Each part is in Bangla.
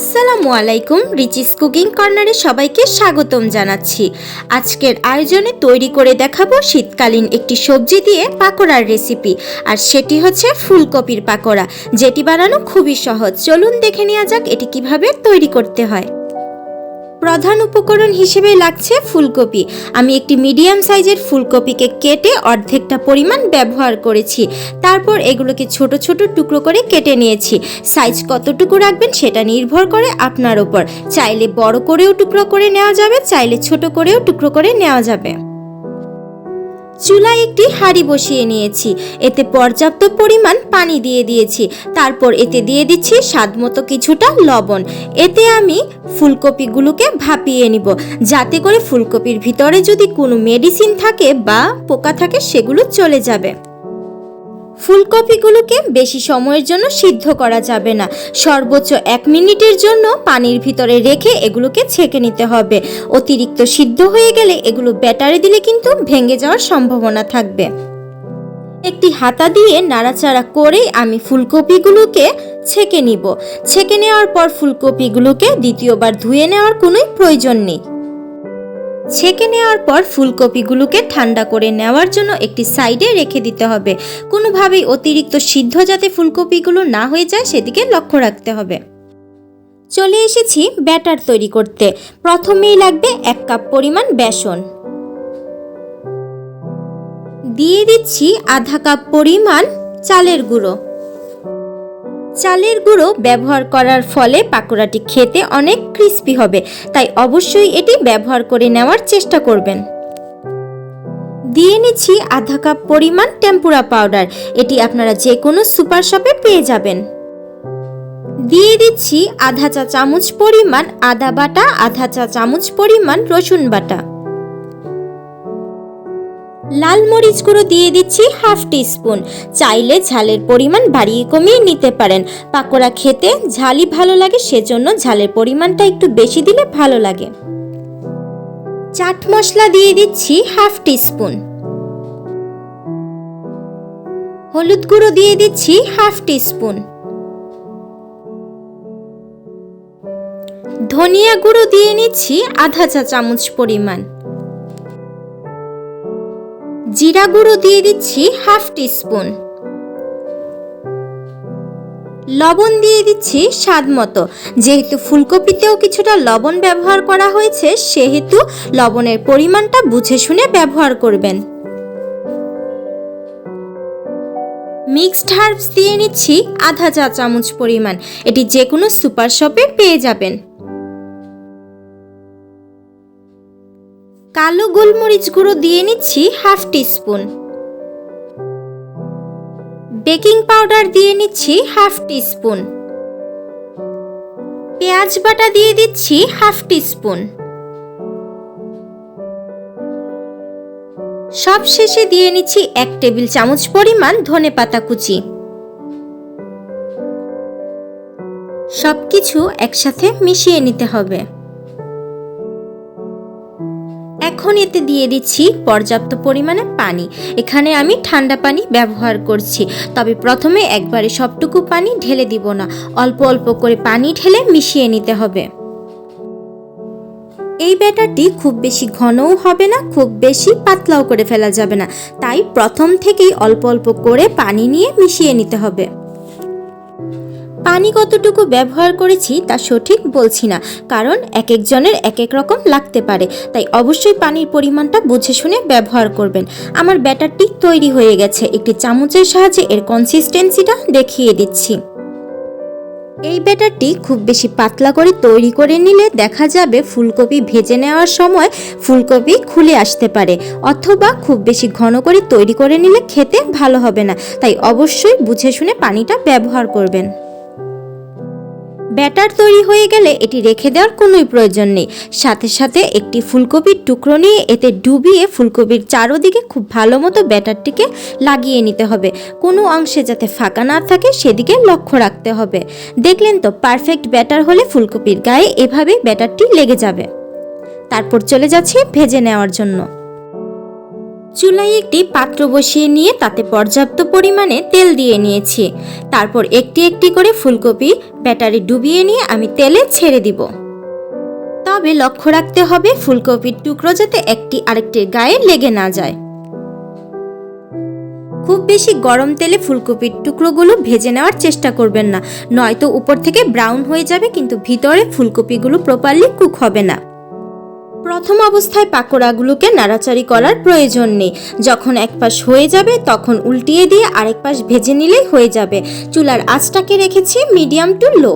আসসালামু আলাইকুম, রিচিস কুকিং কর্নারে সবাইকে স্বাগতম জানাচ্ছি। আজকের আয়োজনে তৈরি করে দেখাবো শীতকালীন একটি সবজি দিয়ে পাকোড়ার রেসিপি, আর সেটি হচ্ছে ফুলকপির পাকোড়া, যেটি বানানো খুবই সহজ। চলুন দেখে নেওয়া যাক এটি কিভাবে তৈরি করতে হয়। প্রধান উপকরণ হিসেবে লাগছে ফুলকপি। আমি একটি মিডিয়াম সাইজের ফুলকপিকে কেটে অর্ধেকটা পরিমাণ ব্যবহার করেছি। তারপর এগুলোকে ছোট ছোট টুকরো করে কেটে নিয়েছি। সাইজ কতটুকু রাখবেন সেটা নির্ভর করে আপনার উপর। চাইলে বড় করেও টুকরো করে নেওয়া যাবে, চাইলে ছোট করেও টুকরো করে নেওয়া যাবে। চুলায় একটি হাঁড়ি বসিয়ে নিয়েছি, এতে পর্যাপ্ত পরিমাণ পানি দিয়ে দিয়েছি। তারপর এতে দিয়ে দিচ্ছি স্বাদমতো কিছুটা লবণ। এতে আমি ফুলকপিগুলোকে ভাপিয়ে নিব, যাতে করে ফুলকপির ভিতরে যদি কোনো মেডিসিন থাকে বা পোকা থাকে সেগুলো চলে যাবে। ফুলকপিগুলোকে বেশি সময়ের জন্য সিদ্ধ করা যাবে না, সর্বোচ্চ 1 মিনিটের জন্য পানির ভিতরে রেখে এগুলোকে ছেঁকে নিতে হবে। অতিরিক্ত সিদ্ধ হয়ে গেলে এগুলো ব্যাটারে দিলে কিন্তু ভেঙে যাওয়ার সম্ভাবনা থাকবে। একটি হাতা দিয়ে নাড়াচাড়া করে আমি ফুলকপিগুলোকে ছেঁকে নিব। ছেঁকে নেওয়ার পর ফুলকপিগুলোকে দ্বিতীয়বার ধুয়ে নেওয়ার কোনো প্রয়োজন নেই। ছেঁকে নেওয়ার পর ফুলকপিগুলোকে ঠান্ডা করে নেওয়ার জন্য একটি সাইডে রেখে দিতে হবে। কোনোভাবেই অতিরিক্ত সিদ্ধ যাতে ফুলকপিগুলো না হয়ে যায় সেদিকে লক্ষ্য রাখতে হবে। চলে এসেছি ব্যাটার তৈরি করতে। প্রথমেই লাগবে 1 কাপ পরিমাণ বেসন। দিয়ে দিচ্ছি আধা কাপ পরিমাণ চালের গুঁড়ো। চালের গুঁড়ো ব্যবহার করার ফলে পাকোড়াটি খেতে অনেক ক্রিস্পি হবে, তাই অবশ্যই এটি ব্যবহার করে নেওয়ার চেষ্টা করবেন। দিয়ে নিচ্ছি আধা কাপ পরিমাণ টেম্পুরা পাউডার। এটি আপনারা যে কোনো সুপার শপে পেয়ে যাবেন। দিয়ে দিচ্ছি আধা চা চামচ পরিমাণ আদা বাটা, আধা চা চামচ পরিমাণ রসুন বাটা। লাল মরিচ গুঁড়ো দিয়ে দিচ্ছি হাফ টিস্পুন। চাইলে ঝালের পরিমাণ বাড়িয়ে কমিয়ে নিতে পারেন। পাকোড়া খেতে ঝালই ভালো লাগে, সেজন্য ঝালের পরিমাণটা একটু বেশি দিলে ভালো লাগে। চাট মশলা দিয়ে দিচ্ছি হাফ টিস্পুন। হলুদ গুঁড়ো দিয়ে দিচ্ছি হাফ টিস্পুন। ধনিয়া গুঁড়ো দিয়ে নিচ্ছি আধা চা চামচ পরিমাণ। জিরা গুঁড়ো দিয়ে দিচ্ছি হাফ টিস্পুন। লবণ দিয়ে দিচ্ছি স্বাদ মতো। যেহেতু ফুলকপিতেও কিছুটা লবণ ব্যবহার করা হয়েছে, সেহেতু লবণের পরিমাণটা বুঝে শুনে ব্যবহার করবেন। মিক্সড হার্বস দিয়ে নিচ্ছি আধা চা চামচ পরিমাণ। এটি যে কোনো সুপার শপে পেয়ে যাবেন। কালো গোলমরিচ গুঁড়ো দিয়ে নিচ্ছি হাফ টিস্পুন। বেকিং পাউডার দিয়ে নিচ্ছি হাফ টিস্পুন। পেঁয়াজ বাটা দিয়ে দিচ্ছি হাফ টিস্পুন। সব শেষে দিয়ে নিচ্ছি 1 টেবিল চামচ পরিমাণ ধনেপাতা কুচি। সবকিছু একসাথে মিশিয়ে নিতে হবে। এখন এতে দিয়ে দিচ্ছি পর্যাপ্ত পরিমাণে পানি। এখানে আমি ঠান্ডা পানি ব্যবহার করছি, তবে প্রথমে একবারে সবটুকু পানি ঢেলে দিব না, অল্প অল্প করে পানি ঢেলে মিশিয়ে নিতে হবে। এই ব্যাটারটি খুব বেশি ঘনও হবে না, খুব বেশি পাতলাও করে ফেলা যাবে না, তাই প্রথম থেকেই অল্প অল্প করে পানি নিয়ে মিশিয়ে নিতে হবে। পানি কতটুকু ব্যবহার করেছি তা সঠিক বলছি না, কারণ এক একজনের এক এক রকম লাগতে পারে, তাই অবশ্যই পানির পরিমাণটা বুঝে শুনে ব্যবহার করবেন। আমার ব্যাটারটি তৈরি হয়ে গেছে। একটি চামচের সাহায্যে এর কনসিস্টেন্সিটা দেখিয়ে দিচ্ছি। এই ব্যাটারটি খুব বেশি পাতলা করে তৈরি করে নিলে দেখা যাবে ফুলকপি ভেজে নেওয়ার সময় ফুলকপি খুলে আসতে পারে, অথবা খুব বেশি ঘন করে তৈরি করে নিলে খেতে ভালো হবে না, তাই অবশ্যই বুঝে শুনে পানিটা ব্যবহার করবেন। ব্যাটার তৈরি হয়ে গেলে এটি রেখে দেওয়ার কোনোই প্রয়োজন নেই। সাথে সাথে একটি ফুলকপির টুকরো নিয়ে এতে ডুবিয়ে ফুলকপির চারদিকে খুব ভালো মতো ব্যাটারটিকে লাগিয়ে নিতে হবে। কোনো অংশে যাতে ফাঁকা না থাকে সেদিকে লক্ষ্য রাখতে হবে। দেখলেন তো, পারফেক্ট ব্যাটার হলে ফুলকপির গায়ে এভাবে ব্যাটারটি লেগে যাবে। তারপর চলে যাচ্ছি ভেজে নেওয়ার জন্য। চুলায় একটি পাত্র বসিয়ে নিয়ে তাতে পর্যাপ্ত পরিমাণে তেল দিয়ে নিয়েছি। তারপর একটি একটি করে ফুলকপি ব্যাটারে ডুবিয়ে নিয়ে আমি তেলে ছেড়ে দিব। তবে লক্ষ্য রাখতে হবে ফুলকপির টুকরো যাতে একটি আরেকটির গায়ে লেগে না যায়। খুব বেশি গরম তেলে ফুলকপির টুকরোগুলো ভেজে নেওয়ার চেষ্টা করবেন না, নয়তো উপর থেকে ব্রাউন হয়ে যাবে কিন্তু ভিতরে ফুলকপিগুলো প্রপারলি কুক হবে না। প্রথম অবস্থায় পাকোড়াগুলোকে নাড়াচাড়ি করার প্রয়োজন নেই। যখন এক পাশ হয়ে যাবে তখন উল্টিয়ে দিয়ে আরেক পাশ ভেজে নিলেই হয়ে যাবে। চুলার আঁচটাকে রেখেছি মিডিয়াম টু লো।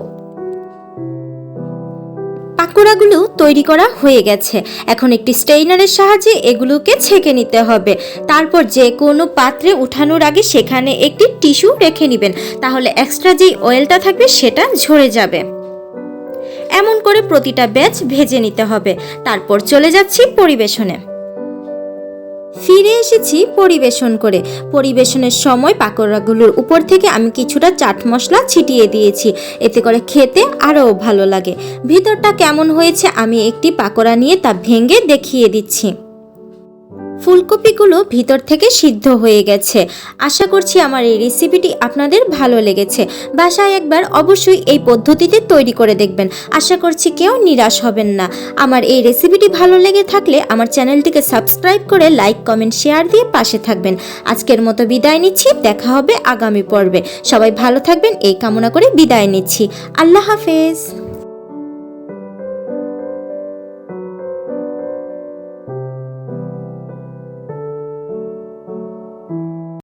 পাকোড়াগুলো তৈরি করা হয়ে গেছে। এখন একটি স্টেইনারের সাহায্যে এগুলোকে ছেঁকে নিতে হবে। তারপর যে কোনো পাত্রে উঠানোর আগে সেখানে একটি টিস্যু রেখে নেবেন, তাহলে এক্সট্রা যেই অয়েলটা থাকবে সেটা ঝরে যাবে। এমন করে প্রতিটা ব্যাচ ভেজে নিতে হবে। তারপর চলে যাচ্ছি পরিবেশনে। ফিরে এসেছি পরিবেশন করে। পরিবেশনের সময় পাকোড়াগুলোর উপর থেকে আমি কিছুটা চাট মশলা ছিটিয়ে দিয়েছি, এতে করে খেতে আরও ভালো লাগে। ভিতরটা কেমন হয়েছে আমি একটি পাকোড়া নিয়ে তা ভেঙে দেখিয়ে দিচ্ছি। ফুলকপিগুলো ভিতর থেকে সিদ্ধ হয়ে গেছে। আশা করছি আমার এই রেসিপিটি আপনাদের ভালো লেগেছে। বাসায় একবার অবশ্যই এই পদ্ধতিতে তৈরি করে দেখবেন। আশা করছি কেউ নিরাশ হবেন না। আমার এই রেসিপিটি ভালো লেগে থাকলে আমার চ্যানেলটিকে সাবস্ক্রাইব করে লাইক, কমেন্ট, শেয়ার দিয়ে পাশে থাকবেন। আজকের মতো বিদায় নিচ্ছি, দেখা হবে আগামী পর্বে। সবাই ভালো থাকবেন এই কামনা করে বিদায় নিচ্ছি। আল্লাহ হাফেজ।